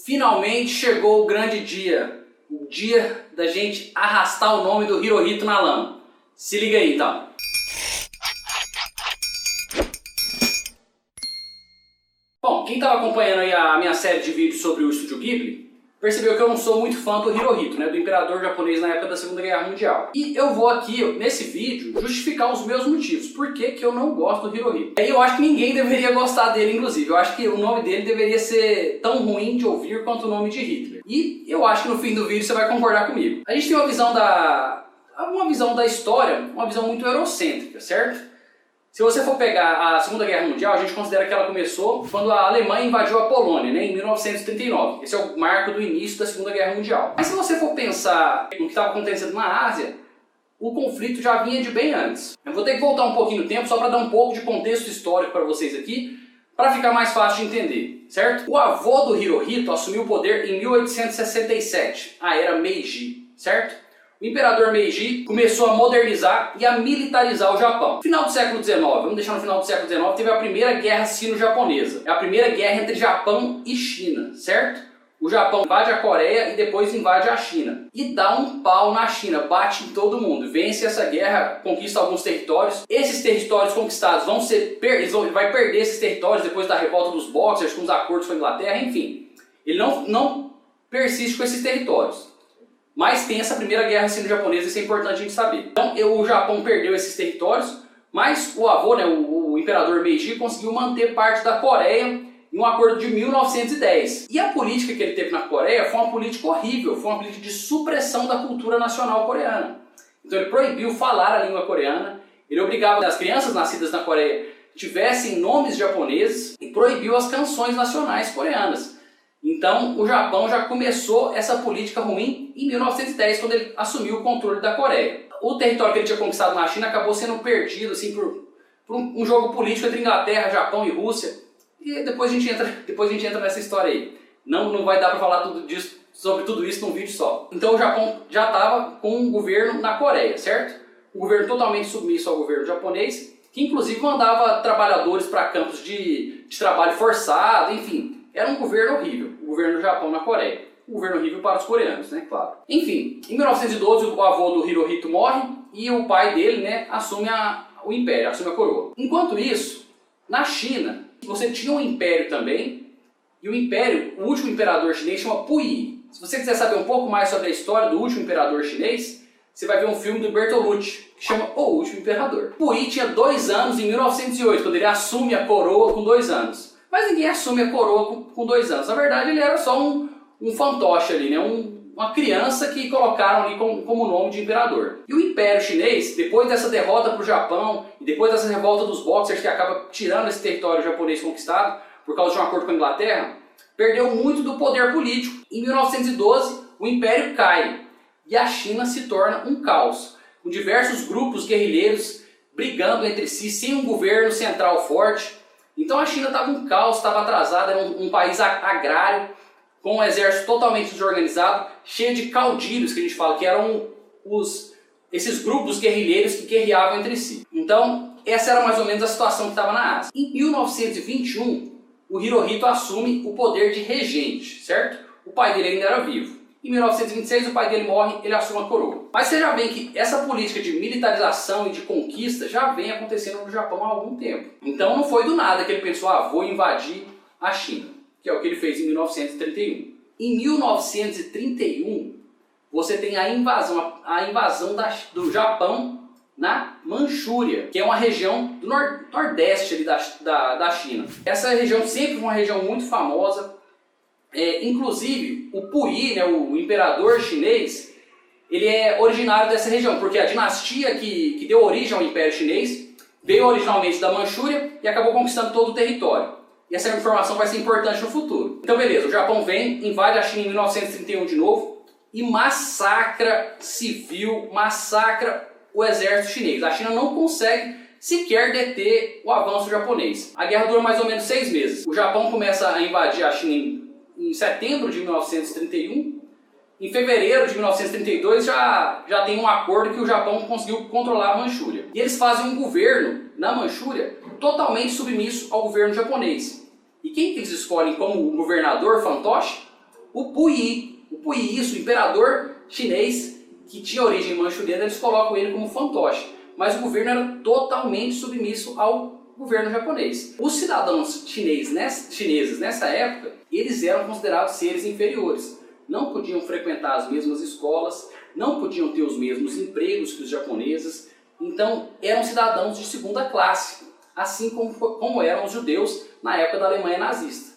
Finalmente chegou o grande dia. O dia da gente arrastar o nome do Hirohito na lama. Se liga aí então. Bom, quem estava acompanhando aí a minha série de vídeos sobre o Estúdio Ghibli, percebeu que eu não sou muito fã do Hirohito, né, do imperador japonês na época da Segunda Guerra Mundial. E eu vou aqui, nesse vídeo, justificar os meus motivos. Por que eu não gosto do Hirohito? E eu acho que ninguém deveria gostar dele, inclusive. Eu acho que o nome dele deveria ser tão ruim de ouvir quanto o nome de Hitler. E eu acho que no fim do vídeo você vai concordar comigo. A gente tem uma visão da história, uma visão muito eurocêntrica, certo? Se você for pegar a Segunda Guerra Mundial, a gente considera que ela começou quando a Alemanha invadiu a Polônia, né, em 1939. Esse é o marco do início da Segunda Guerra Mundial. Mas se você for pensar no que estava acontecendo na Ásia, o conflito já vinha de bem antes. Eu vou ter que voltar um pouquinho no tempo só para dar um pouco de contexto histórico para vocês aqui, para ficar mais fácil de entender, certo? O avô do Hirohito assumiu o poder em 1867, a era Meiji, certo? O imperador Meiji começou a modernizar e a militarizar o Japão. No final do século XIX, vamos deixar no final do século XIX, teve a primeira guerra sino-japonesa. É a primeira guerra entre Japão e China, certo? O Japão invade a Coreia e depois invade a China. E dá um pau na China, bate em todo mundo. Vence essa guerra, conquista alguns territórios. Esses territórios conquistados vai perder esses territórios depois da revolta dos Boxers, com os acordos com a Inglaterra, enfim. Ele não persiste com esses territórios. Mas tem essa primeira guerra sino-japonesa, isso é importante a gente saber. Então o Japão perdeu esses territórios, mas o avô, né, o imperador Meiji, conseguiu manter parte da Coreia em um acordo de 1910. E a política que ele teve na Coreia foi uma política horrível, foi uma política de supressão da cultura nacional coreana. Então ele proibiu falar a língua coreana, ele obrigava que as crianças nascidas na Coreia tivessem nomes japoneses e proibiu as canções nacionais coreanas. Então o Japão já começou essa política ruim em 1910, quando ele assumiu o controle da Coreia. O território que ele tinha conquistado na China acabou sendo perdido assim, por um jogo político entre Inglaterra, Japão e Rússia. E depois a gente entra nessa história aí. Não vai dar para falar sobre tudo isso num vídeo só. Então o Japão já estava com um governo na Coreia, certo? Um governo totalmente submisso ao governo japonês, que inclusive mandava trabalhadores para campos de trabalho forçado, enfim. Era um governo horrível, o governo do Japão na Coreia. Um governo horrível para os coreanos, né, claro. Enfim, em 1912 o avô do Hirohito morre e o pai dele, né, assume o império, assume a coroa. Enquanto isso, na China, você tinha um império também, e o último imperador chinês chama Puyi. Se você quiser saber um pouco mais sobre a história do último imperador chinês, você vai ver um filme do Bertolucci, que chama O Último Imperador. Puyi tinha 2 anos em 1908, quando ele assume a coroa com 2 anos. Mas ninguém assume a coroa com 2 anos. Na verdade, ele era só um fantoche ali, né? Uma criança que colocaram ali como nome de imperador. E o Império Chinês, depois dessa derrota para o Japão, e depois dessa revolta dos Boxers, que acaba tirando esse território japonês conquistado, por causa de um acordo com a Inglaterra, perdeu muito do poder político. Em 1912, o Império cai, e a China se torna um caos, com diversos grupos guerrilheiros brigando entre si, sem um governo central forte. Então a China estava um caos, estava atrasada, era um país agrário, com um exército totalmente desorganizado, cheio de caudilhos, que a gente fala, que eram esses grupos guerrilheiros que guerreavam entre si. Então essa era mais ou menos a situação que estava na Ásia. Em 1921, o Hirohito assume o poder de regente, certo? O pai dele ainda era vivo. Em 1926 o pai dele morre, ele assume a coroa. Mas seja bem que essa política de militarização e de conquista já vem acontecendo no Japão há algum tempo. Então não foi do nada que ele pensou, vou invadir a China, que é o que ele fez em 1931. Em 1931 você tem a invasão do Japão na Manchúria, que é uma região do nordeste ali da China. Essa região sempre foi uma região muito famosa. Inclusive o Puyi, né, o imperador chinês, ele é originário dessa região, porque a dinastia que deu origem ao Império Chinês veio originalmente da Manchúria e acabou conquistando todo o território. E essa informação vai ser importante no futuro. Então beleza, o Japão vem, invade a China em 1931 de novo e massacra civil, massacra o exército chinês. A China não consegue sequer deter o avanço japonês. A guerra dura mais ou menos 6 meses. O Japão começa a invadir a China em setembro de 1931, em fevereiro de 1932 já tem um acordo que o Japão conseguiu controlar a Manchúria. E eles fazem um governo na Manchúria totalmente submisso ao governo japonês. E quem que eles escolhem como governador fantoche? o Puyi. O Puyi, isso, o imperador chinês que tinha origem manchuriana, eles colocam ele como fantoche. Mas o governo era totalmente submisso ao governo japonês. Os cidadãos chineses nessa época, eles eram considerados seres inferiores. Não podiam frequentar as mesmas escolas, não podiam ter os mesmos empregos que os japoneses. Então eram cidadãos de segunda classe, assim como eram os judeus na época da Alemanha nazista.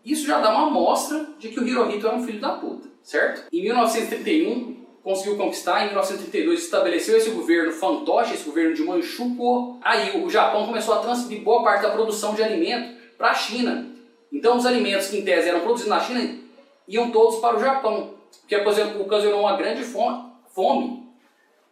Isso já dá uma amostra de que o Hirohito era um filho da puta, certo? Em 1931, conseguiu conquistar, em 1932 estabeleceu esse governo fantoche, esse governo de Manchukuo. Aí o Japão começou a transferir boa parte da produção de alimento para a China. Então os alimentos que em tese eram produzidos na China iam todos para o Japão, o que ocasionou uma grande fome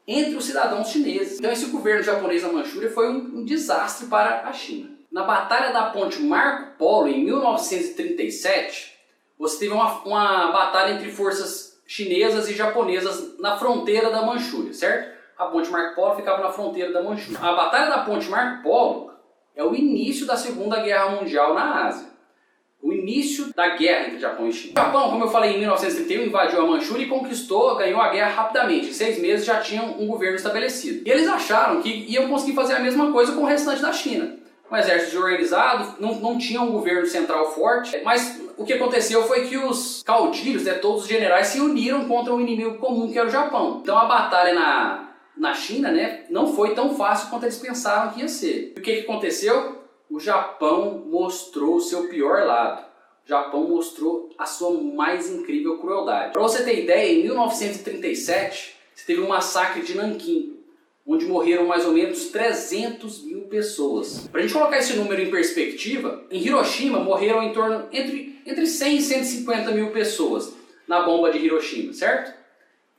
entre os cidadãos chineses. Então esse governo japonês na Manchúria foi um desastre para a China. Na Batalha da Ponte Marco Polo, em 1937, você teve uma batalha entre forças chinesas e japonesas na fronteira da Manchúria, certo? A Ponte Marco Polo ficava na fronteira da Manchúria. A Batalha da Ponte Marco Polo é o início da Segunda Guerra Mundial na Ásia. O início da guerra entre Japão e China. O Japão, como eu falei, em 1931 invadiu a Manchúria e conquistou, ganhou a guerra rapidamente. Em 6 meses já tinham um governo estabelecido. E eles acharam que iam conseguir fazer a mesma coisa com o restante da China. Um exército desorganizado, não tinha um governo central forte, mas o que aconteceu foi que os caudilhos, todos os generais, se uniram contra um inimigo comum que era o Japão. Então a batalha na China, não foi tão fácil quanto eles pensavam que ia ser. E o que aconteceu? O Japão mostrou o seu pior lado. O Japão mostrou a sua mais incrível crueldade. Para você ter ideia, em 1937, você teve um massacre de Nanquim, onde morreram mais ou menos 300 mil pessoas. Para a gente colocar esse número em perspectiva, em Hiroshima morreram em torno entre 100 e 150 mil pessoas na bomba de Hiroshima, certo?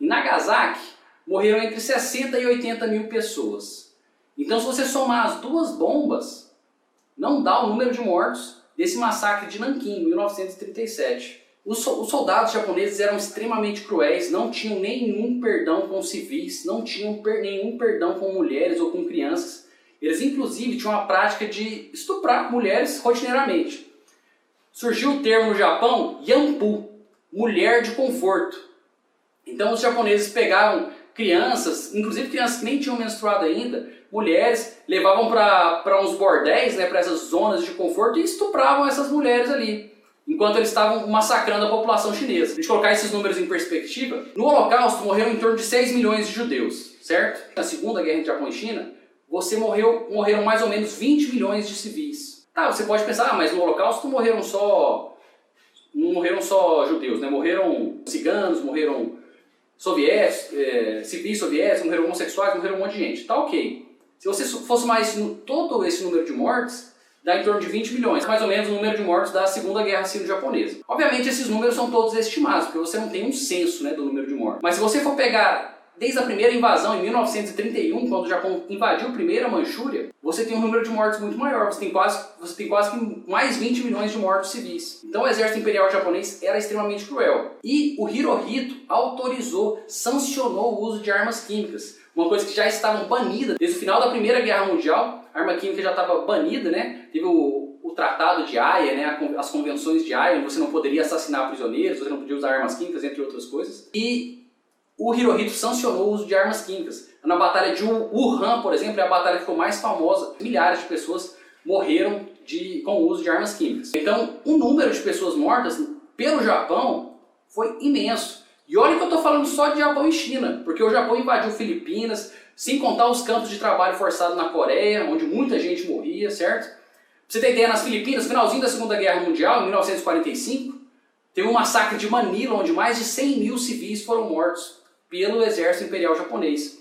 Em Nagasaki morreram entre 60 e 80 mil pessoas. Então se você somar as duas bombas, não dá o número de mortos desse massacre de Nanquim, em 1937. Os soldados japoneses eram extremamente cruéis, não tinham nenhum perdão com civis, não tinham nenhum perdão com mulheres ou com crianças. Eles inclusive tinham a prática de estuprar mulheres rotineiramente. Surgiu o termo no Japão, Yanpu, mulher de conforto. Então os japoneses pegavam crianças, inclusive crianças que nem tinham menstruado ainda, mulheres, levavam para uns bordéis, para essas zonas de conforto e estupravam essas mulheres ali, enquanto eles estavam massacrando a população chinesa. Se a gente colocar esses números em perspectiva, no Holocausto morreram em torno de 6 milhões de judeus, certo? Na Segunda Guerra entre Japão e China, morreram mais ou menos 20 milhões de civis. Tá, você pode pensar, mas no Holocausto não morreram só judeus, morreram ciganos, morreram civis soviéticos, morreram homossexuais, morreram um monte de gente. Tá ok. Se você fosse mais todo esse número de mortes, dá em torno de 20 milhões, mais ou menos o número de mortes da Segunda Guerra Sino-Japonesa. Obviamente esses números são todos estimados, porque você não tem um censo do número de mortes. Mas se você for pegar desde a primeira invasão, em 1931, quando o Japão invadiu a primeira Manchúria, você tem um número de mortes muito maior, você tem quase que mais 20 milhões de mortos civis. Então o exército imperial japonês era extremamente cruel. E o Hirohito sancionou o uso de armas químicas, uma coisa que já estava banida desde o final da Primeira Guerra Mundial. A arma química já estava banida, Teve o Tratado de Haia, as convenções de Haia, onde você não poderia assassinar prisioneiros, você não podia usar armas químicas, entre outras coisas. E o Hirohito sancionou o uso de armas químicas. Na Batalha de Wuhan, por exemplo, é a batalha que ficou mais famosa. Milhares de pessoas morreram com o uso de armas químicas. Então, o número de pessoas mortas pelo Japão foi imenso. E olha que eu estou falando só de Japão e China, porque o Japão invadiu Filipinas, sem contar os campos de trabalho forçado na Coreia, onde muita gente morria, certo? Pra você ter ideia, nas Filipinas, finalzinho da Segunda Guerra Mundial, em 1945, teve um massacre de Manila, onde mais de 100 mil civis foram mortos pelo exército imperial japonês.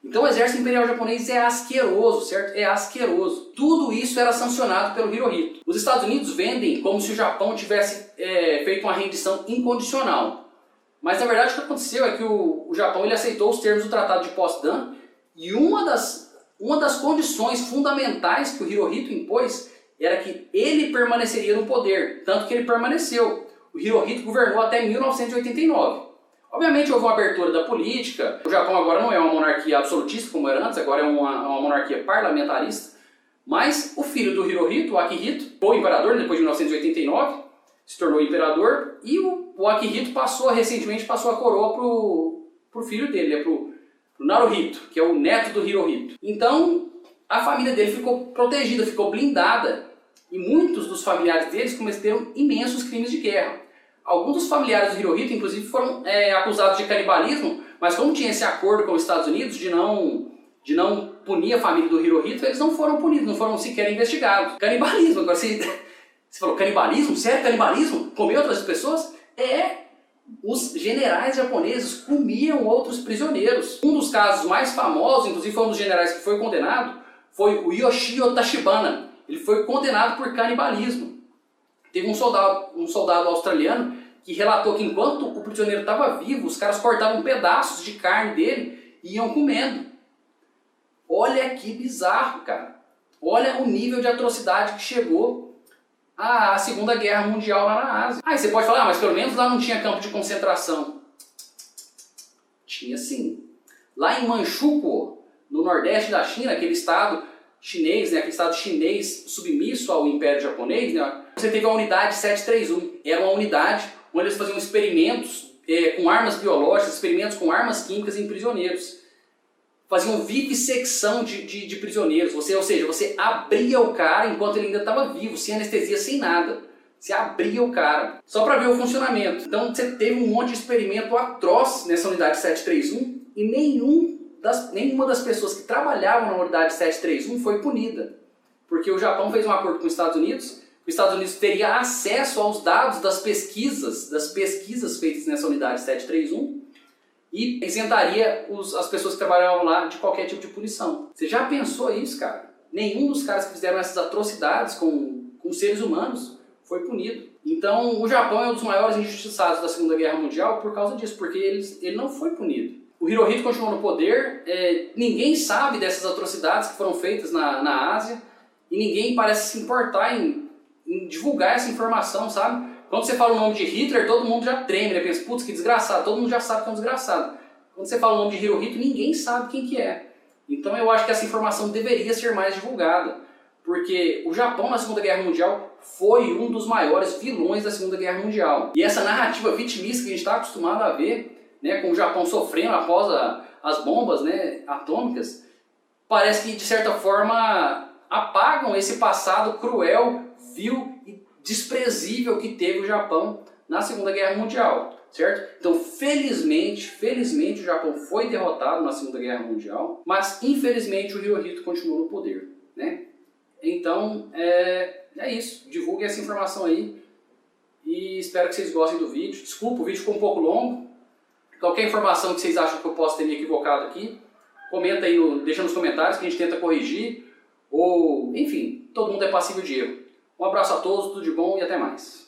Então o exército imperial japonês é asqueroso, certo? É asqueroso. Tudo isso era sancionado pelo Hirohito. Os Estados Unidos vendem como se o Japão tivesse feito uma rendição incondicional. Mas na verdade o que aconteceu é que o Japão ele aceitou os termos do Tratado de Potsdam e uma das condições fundamentais que o Hirohito impôs era que ele permaneceria no poder, tanto que ele permaneceu. O Hirohito governou até 1989. Obviamente houve uma abertura da política, o Japão agora não é uma monarquia absolutista como era antes, agora é uma monarquia parlamentarista, mas o filho do Hirohito, o Akihito, foi imperador depois de 1989, se tornou imperador, e o o Akihito recentemente passou a coroa pro filho dele, pro Naruhito, que é o neto do Hirohito. Então, a família dele ficou protegida, ficou blindada. E muitos dos familiares deles cometeram imensos crimes de guerra. Alguns dos familiares do Hirohito, inclusive, foram acusados de canibalismo, mas como tinha esse acordo com os Estados Unidos de não punir a família do Hirohito, eles não foram punidos, não foram sequer investigados. Canibalismo, agora você falou canibalismo? Sério, canibalismo? Comer outras pessoas? Os generais japoneses comiam outros prisioneiros. Um dos casos mais famosos, inclusive foi um dos generais que foi condenado, foi o Yoshio Tachibana. Ele foi condenado por canibalismo. Teve um soldado australiano que relatou que enquanto o prisioneiro estava vivo, os caras cortavam pedaços de carne dele e iam comendo. Olha que bizarro, cara. Olha o nível de atrocidade que chegou a Segunda Guerra Mundial lá na Ásia. Aí você pode falar, mas pelo menos lá não tinha campo de concentração. Tinha sim. Lá em Manchukuo, no nordeste da China, aquele estado chinês, né, aquele estado chinês submisso ao Império Japonês, né, você teve a unidade 731. Era uma unidade onde eles faziam experimentos com armas biológicas, experimentos com armas químicas em prisioneiros. Faziam vivissecção de prisioneiros, ou seja, você abria o cara enquanto ele ainda estava vivo, sem anestesia, sem nada. Você abria o cara, só para ver o funcionamento. Então você teve um monte de experimento atroz nessa unidade 731 e nenhuma das pessoas que trabalhavam na unidade 731 foi punida. Porque o Japão fez um acordo com os Estados Unidos teria acesso aos dados das pesquisas feitas nessa unidade 731 e isentaria as pessoas que trabalhavam lá de qualquer tipo de punição. Você já pensou isso, cara? Nenhum dos caras que fizeram essas atrocidades com seres humanos foi punido. Então o Japão é um dos maiores injustiçados da Segunda Guerra Mundial por causa disso, porque ele não foi punido. O Hirohito continuou no poder, ninguém sabe dessas atrocidades que foram feitas na Ásia e ninguém parece se importar em divulgar essa informação, sabe? Quando você fala o nome de Hitler, todo mundo já treme, né? Pensa, putz, que desgraçado, todo mundo já sabe que é um desgraçado. Quando você fala o nome de Hirohito, ninguém sabe quem que é. Então eu acho que essa informação deveria ser mais divulgada, porque o Japão na Segunda Guerra Mundial foi um dos maiores vilões da Segunda Guerra Mundial. E essa narrativa vitimista que a gente está acostumado a ver, né, com o Japão sofrendo após as bombas, né, atômicas, parece que de certa forma apagam esse passado cruel, vil e desprezível que teve o Japão na Segunda Guerra Mundial, certo? Então, felizmente o Japão foi derrotado na Segunda Guerra Mundial, mas infelizmente o Hirohito continuou no poder, né? Então, é isso. Divulguem essa informação aí e espero que vocês gostem do vídeo. Desculpa, o vídeo ficou um pouco longo. Qualquer informação que vocês acham que eu posso ter me equivocado aqui, comenta aí, deixa nos comentários que a gente tenta corrigir. Ou, enfim, todo mundo é passível de erro. Um abraço a todos, tudo de bom e até mais.